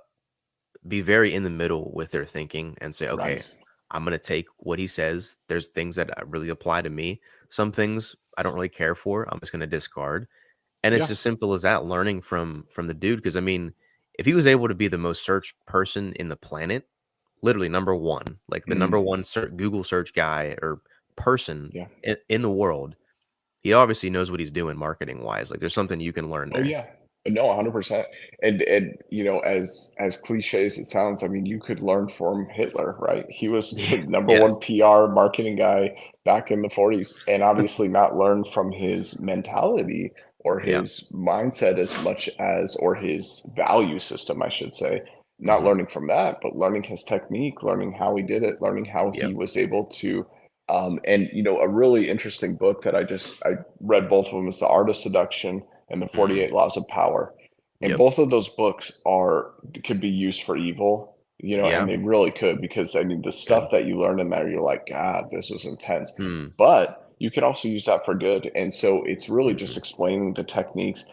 be very in the middle with their thinking and say, okay, Right. I'm going to take what he says. There's things that really apply to me. Some things I don't really care for. I'm just going to discard. And it's Yeah. as simple as that, learning from the dude. Because I mean, if he was able to be the most searched person in the planet, literally number one, like the number Mm. one Google search guy or person Yeah. in the world, he obviously knows what he's doing marketing wise. Like there's something you can learn Oh, there. yeah. No, 100%. And, you know, as cliché as it sounds, I mean, you could learn from Hitler, right? He was the number Yeah. one PR marketing guy back in the 40s, and obviously not learn from his mentality or Yeah. his mindset as much as or his value system, I should say. Not Hmm. learning from that, but learning his technique, learning how he did it, learning how he Yep. was able to and you know, a really interesting book that I read both of them is The Art of Seduction and the Mm. 48 Laws of Power. And Yep. both of those books are could be used for evil, you know, and Yeah. they really could because I mean the stuff Good. that you learn in there, you're like, God, this is intense. Hmm. But you can also use that for good. And so it's really just Mhm. explaining the techniques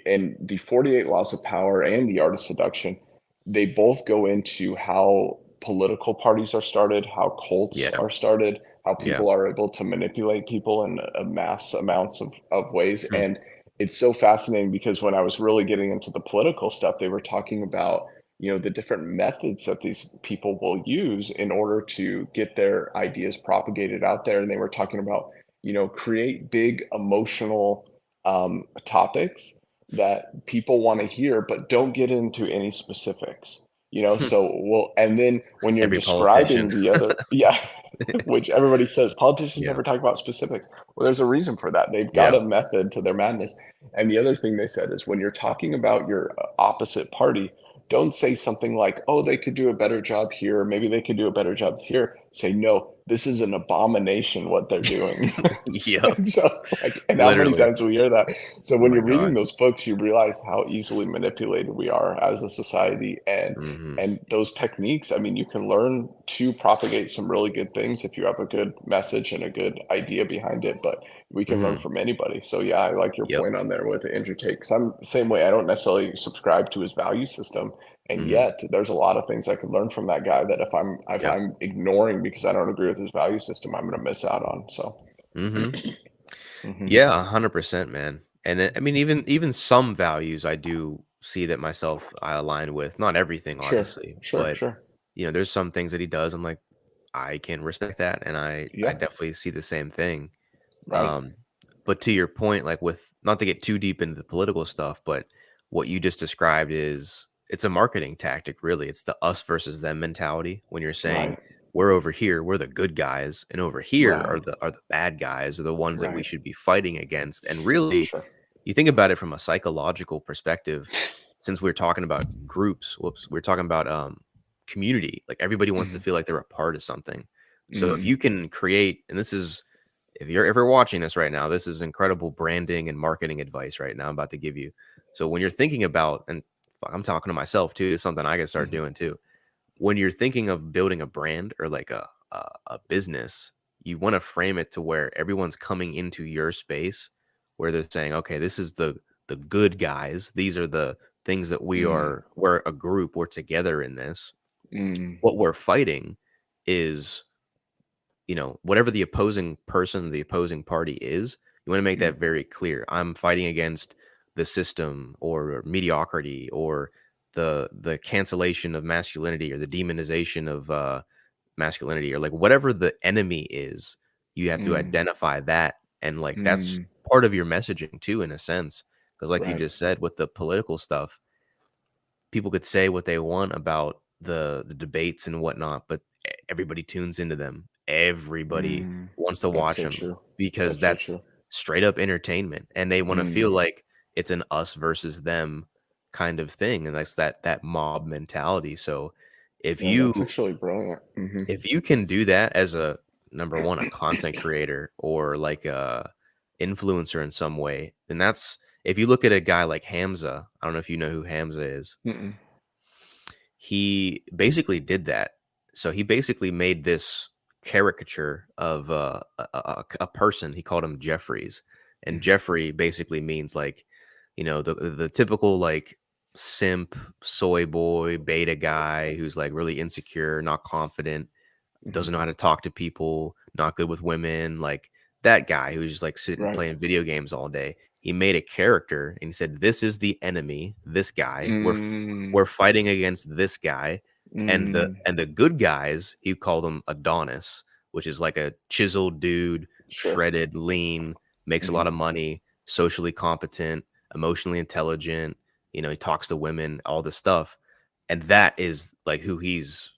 and the 48 Laws of Power and the Art of Seduction, they both go into how political parties are started, how cults Yeah, are started, how yeah. people are able to manipulate people in a mass amounts of ways. Hmm. And it's so fascinating because when I was really getting into the political stuff, they were talking about, the different methods that these people will use in order to get their ideas propagated out there. And they were talking about, create big emotional topics that people want to hear, but don't get into any specifics. So well, and then when you're Every politician. describing the other, yeah, which everybody says politicians Yeah. never talk about specifics. Well, there's a reason for that. They've got Yeah. a method to their madness. And the other thing they said is when you're talking about your opposite party, don't say something like, "Oh, they could do a better job here. Maybe they could do a better job here." Say, "No, this is an abomination what they're doing." Yep. And so it's like, and how many Literally. times we hear that? So Oh when my you're reading god. those books, you realize how easily manipulated we are as a society, and Mhm. and those techniques, I mean, you can learn to propagate some really good things if you have a good message and a good idea behind it, but we can learn Mhm. from anybody. So yeah, I like your Yep. point on there with the Andrew Tate, 'cause I'm the same way. I don't necessarily subscribe to his value system, and Mhm. yet there's a lot of things I could learn from that guy that if Yep. I'm ignoring because I don't agree with his value system, I'm gonna miss out on. So Mhm. mhm. Yeah, 100%, man. And I mean, even some values I do see that myself I align with. Not everything, Sure, obviously, sure, but sure. there's some things that he does. I'm like, I can respect that, and I Yeah, definitely see the same thing. right. Um, but to your point, like with not to get too deep into the political stuff, but what you just described is it's a marketing tactic, really. It's the us versus them mentality when you're saying Right, we're over here, we're the good guys, and over here right, are the bad guys, are the ones that we right. should be fighting against. And really, Sure. you think about it from a psychological perspective, since we're talking about groups, whoops, we're talking about community. Like everybody wants to Mhm, feel like they're a part of something. So if mm, you can create, and this is if you're ever watching this right now, this is incredible branding and marketing advice right now I'm about to give you. So when you're thinking about, and fuck, I'm talking to myself too, it's something I can start mhm, doing too. When you're thinking of building a brand or like a business, you want to frame it to where everyone's coming into your space, where they're saying, okay, this is the good guys. These are the things that mm, we're a group, we're together in this. mm, What we're fighting is whatever the opposing person, the opposing party is, you want to make mm, that very clear. I'm fighting against the system or mediocrity or the cancellation of masculinity or the demonization of masculinity or like whatever the enemy is. You have to mm, identify that, and like that's mm, part of your messaging too, in a sense, because like you right. just said with the political stuff, people could say what they want about the debates and whatnot, but everybody tunes into them. Everybody Mm, wants to that's watch so them true. because That's so that's true. straight up entertainment, and they want to feel Mm. like it's an us versus them kind of thing, and that's that mob mentality. So if Yeah, you that's actually brilliant. Mhm. if you can do that as a number one, a content creator or like a influencer in some way, then that's if you look at a guy like Hamza, I don't know if you know who Hamza is. Mm-mm. He basically did that. So he basically made this caricature of a person. He called him Jeffries, and Mhm. Jeffrey basically means like, the typical like simp, soy boy, beta guy who's like really insecure, not confident, Mhm. doesn't know how to talk to people, not good with women, like that guy who's just like sitting Right. playing video games all day. He made a character and he said, "This is the enemy, this guy. Mm, We're fighting against this guy." And the mm, and the good guys, he called him Adonis, which is like a chiseled dude, sure. shredded, lean, makes a lot Mhm. of money, socially competent, emotionally intelligent, he talks to women, all this stuff. And that is like who he's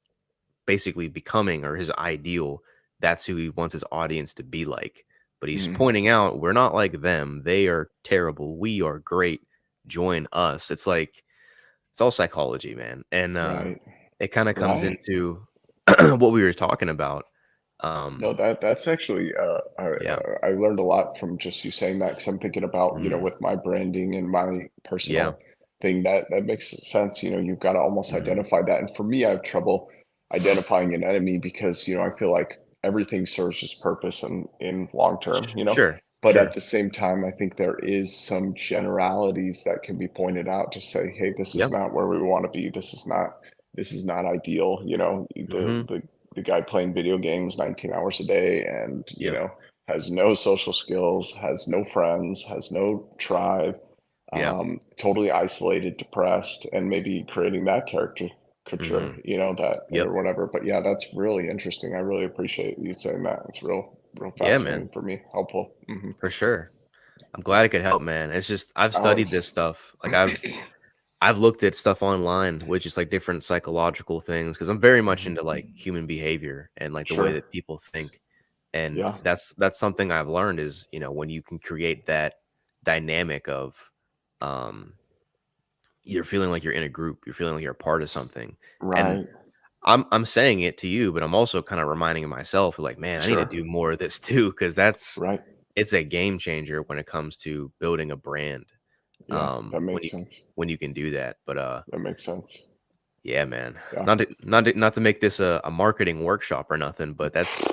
basically becoming, or his ideal. That's who he wants his audience to be like. But he's Mhm. pointing out we're not like them. They are terrible. We are great. Join us. It's like it's all psychology, man. And Right. it kind of comes Right. into what we were talking about. No, Um, that's actually, yeah. I learned a lot from just you saying that, because 'cause I'm thinking about, Mhm. with my branding and my Yeah. personal thing, that makes sense. You've gotta almost Mhm. identify that, and for me, I have trouble identifying an enemy because, I feel like everything serves its purpose in long term, Sure. but at Sure. the same time, I think there is some generalities that can be pointed out to say, "Hey, this is Yep. not where we wanna be. This is not ideal," Mhm. the guy playing video games 19 hours a day and, Yep. has no social skills, has no friends, has no tribe, Yeah. totally isolated, depressed, and maybe creating that caricature, Mhm. that Yep. or whatever. But yeah, that's really interesting. I really appreciate you saying that. It's real Yeah, fascinating man, for me, helpful. for sure. I'm glad it could help, man. It's just I've studied Always. this stuff. Like I've looked at stuff online, which is like different psychological things because I'm very much into Mhm. like human behavior and like the way Sure. that people think. And Yeah. that's something I've learned is, when you can create that dynamic of um you're feeling like you're in a group, you're feeling like you're a part of something. And Right. I'm saying it to you, but I'm also kind of reminding myself like, man, I need to Sure. do more of this too, because Right. it's a game changer when it comes to building a brand. Yeah. That When makes you sense. when you can do that. But That makes sense. yeah, man. Yeah. Not to make this a marketing workshop or nothing, but that's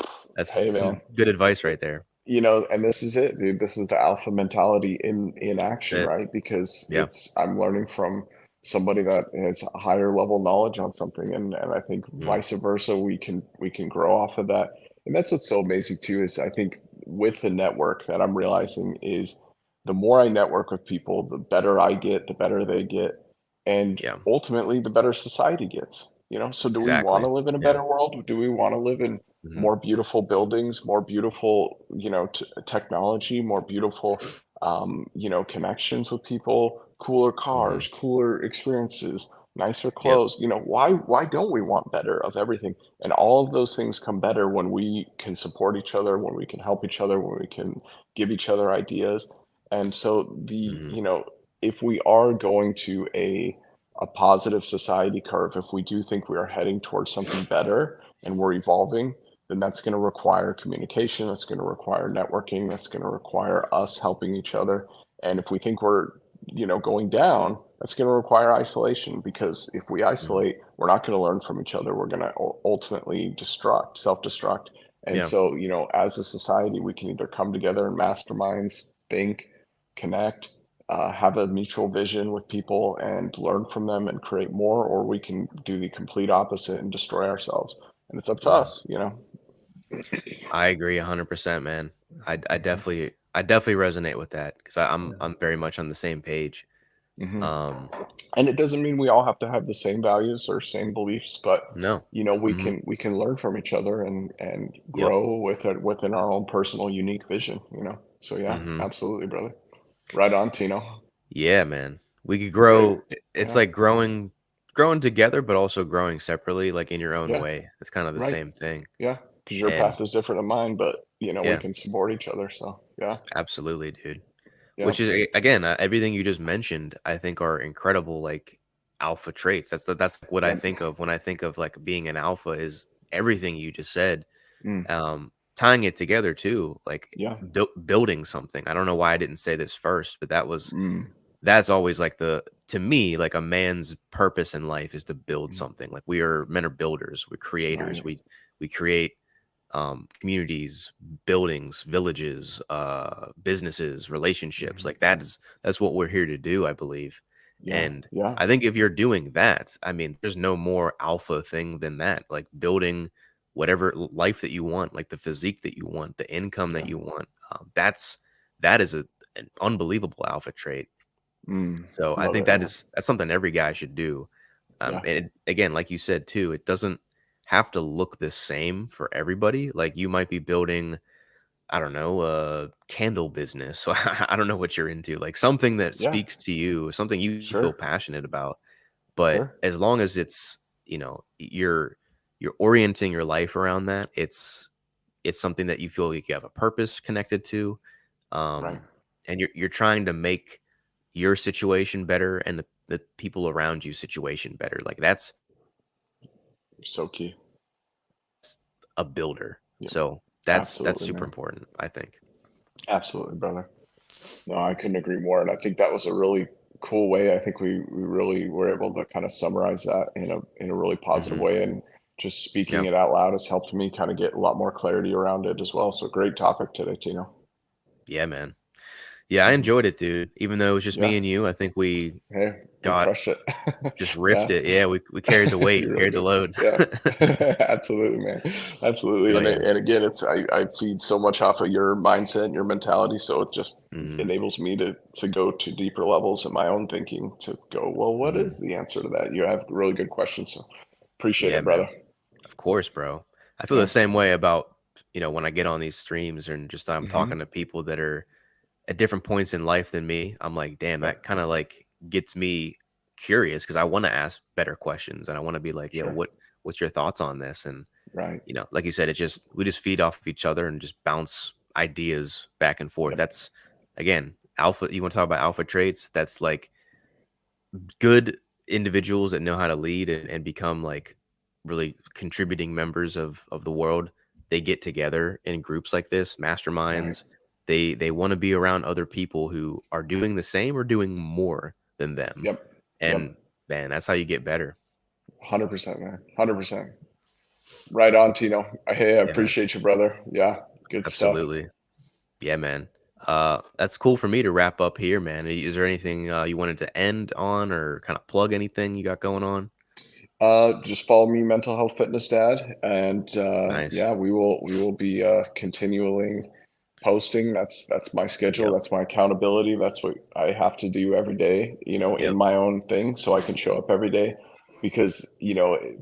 Hey, some man. good advice right there. And this is it, dude. This is the alpha mentality in action, That's it. right? Because Yeah. I'm learning from somebody that has a higher level knowledge on something, and I think Mhm. vice versa, we can grow off of that. And that's what's so amazing too, is I think with the network that I'm realizing is the more I network with people, the better I get, the better they get, and Yeah. ultimately the better society gets. So do we want Exactly. to live in a Yeah. better world? Do we want to live in Mhm. more beautiful buildings, more beautiful, technology, more beautiful, connections with people, cooler Mhm. cars, cooler experiences, nicer Yep. clothes. Why don't we want better of everything? And all of those things come better when we can support each other, when we can help each other, when we can give each other ideas. And so Mhm. if we are going to a positive society curve, if we do think we are heading towards something better and we're evolving, then that's going to require communication. That's going to require networking. That's going to require us helping each other. And if we think we're, going down, that's going to require isolation because if we Mhm. isolate, we're not going to learn from each other. We're going to ultimately self destruct. And Yeah. so, as a society, we can either come together in masterminds, think, connect, have a mutual vision with people and learn from them and create more, or we can do the complete opposite and destroy ourselves. And it's up to Mhm. us. I agree 100%, man. Mhm. I definitely resonate with that because Yeah. I'm very much on the same page. Mhm. Um, And it doesn't mean we all have to have the same values or same beliefs, but no. we Mhm. can learn from each other and Yep. grow within our own personal unique vision. So yeah, Mhm. absolutely, brother. Right on, Tino. Yeah, man. We could Great. it's Yeah. like growing together, but also growing separately, like in your own Yeah. way. It's kind of the Right. same thing. Yeah. Because your And path is different than mine, but we yeah, can support each other. So yeah. absolutely, dude. Yeah. Which is again, everything you just mentioned, I think are incredible like alpha traits. That's like what I Yep. think of when I think of like being an alpha is everything you just said. Mm. Tying it together too, like Yeah. building something. I don't know why I didn't say this first, but Mm. that's always like the to me like a man's purpose in life is to build Mm. something. Like we are men are builders, we're creators. Right. We create communities, buildings, villages, businesses, relationships. Mhm. Like that's what we're here to do, I believe. Yeah. And Yeah. I think if you're doing that, I mean, there's no more alpha thing than that. Like building whatever life that you want, like the physique that you want, the income that Yeah. you want. That is an unbelievable alpha trait. Mm. So I Love think it, man. that's something every guy should do. Yeah. And again, like you said too, it doesn't have to look the same for everybody. Like you might be building, I don't know, a candle business. So I don't know what you're into. Like something that Yeah. speaks to you, something you feel Sure. passionate about. But Sure. as long as it's, you're orienting your life around that, it's something that you feel like you have a purpose connected to. Right. And you're trying to make your situation better and the people around you situation better. Like So key. that's a builder. Yeah. So that's Absolutely, super man. important, I think. Absolutely, brother. No, I couldn't agree more. And I think that was a really cool way. I think we really were able to kind of summarize that in a really positive Mhm. way. And just speaking Yeah. it out loud has helped me kind of get a lot more clarity around it as well. So great topic today, Tino. Yeah, man. Yeah, I Mhm. enjoyed it, dude. Even though it was just Yeah. me and you, I think we Hey, we got crushed it. just riffed Yeah. it. Yeah, we carried the weight, You really carried the did. load. Yeah. Absolutely, man. Absolutely. Hell And yeah. and again, I feed so much off of your mindset and your mentality, so it just Mhm, enables me to go to deeper levels in my own thinking to go, well, what mhm. is the answer to that? You have really good questions. So appreciate Yeah, it, brother. man. Of course, bro. I feel the Yeah. same way about, when I get on these streams and just I'm Hmm. talking to people that are at different points in life than me. I'm like, damn, Yeah. that kind of like gets me curious because I want to ask better questions and I want to be like, yo, Sure. what's your thoughts on this? And Right. like you said, we just feed off of each other and just bounce ideas back and forth. Yep. That's again, alpha. You want to talk about alpha traits? That's like good individuals that know how to lead and become like really contributing members of the world. They get together in groups like this, Right. masterminds. They want to be around other people who are doing the same or doing more than them. Yep. Yep. And man, that's how you get better. 100%, man. 100%. Right on, Tino. Hey, I Yeah, man. appreciate you, brother. Yeah. Good stuff. Absolutely. Yeah, man. That's cool for me to wrap up here, man. Is there anything you wanted to end on or kind of plug anything you got going on? Just follow me, Mental Health Fitness Dad, and Nice. yeah, we will be continuing posting. That's my schedule. Yep. That's my accountability. That's what I have to do every day. In Yep. my own thing, so I can show up every day. Because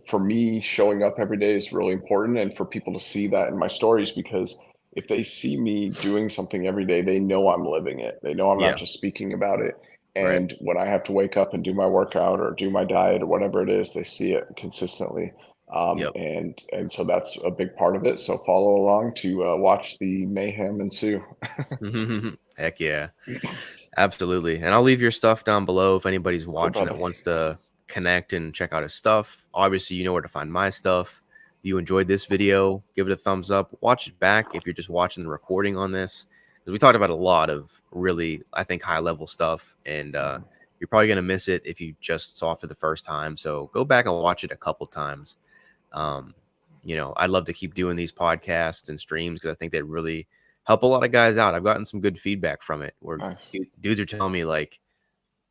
for me, showing up every day is really important, and for people to see that in my stories. Because if they see me doing something every day, they know I'm living it. They know I'm not Yeah. just speaking about it. Right. And when I have to wake up and do my workout or do my diet or whatever it is, they see it consistently. Yep. And so that's a big part of it. So follow along to watch the mayhem ensue. Heck yeah. Absolutely. And I'll leave your stuff down below if anybody's Cool, watching that brother. wants to connect and check out his stuff. Obviously, you know where to find my stuff. If you enjoyed this video, give it a thumbs up. Watch it back if you're just watching the recording on this. Because we talked about a lot of really, I think, high level stuff. And you're probably going to miss it if you just saw it for the first time. So go back and watch it a couple times. Um, I'd love to keep doing these podcasts and streams because I think they really help a lot of guys out. I've gotten some good feedback from it where Nice. dudes are telling me like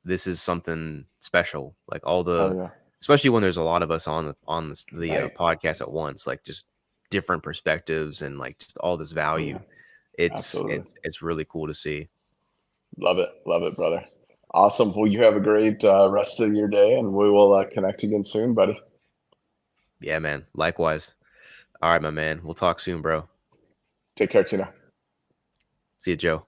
this is something special. Like Hell yeah. especially when there's a lot of us on the Right. podcast at once, like just different perspectives and like just all this Oh yeah. value. Absolutely. It's really cool to see. Love it. Love it, brother. Awesome. Well, you have a great rest of your day, and we will connect again soon, buddy. Yeah, man. Likewise. All right, my man. We'll talk soon, bro. Take care, Tina. See you, Joe.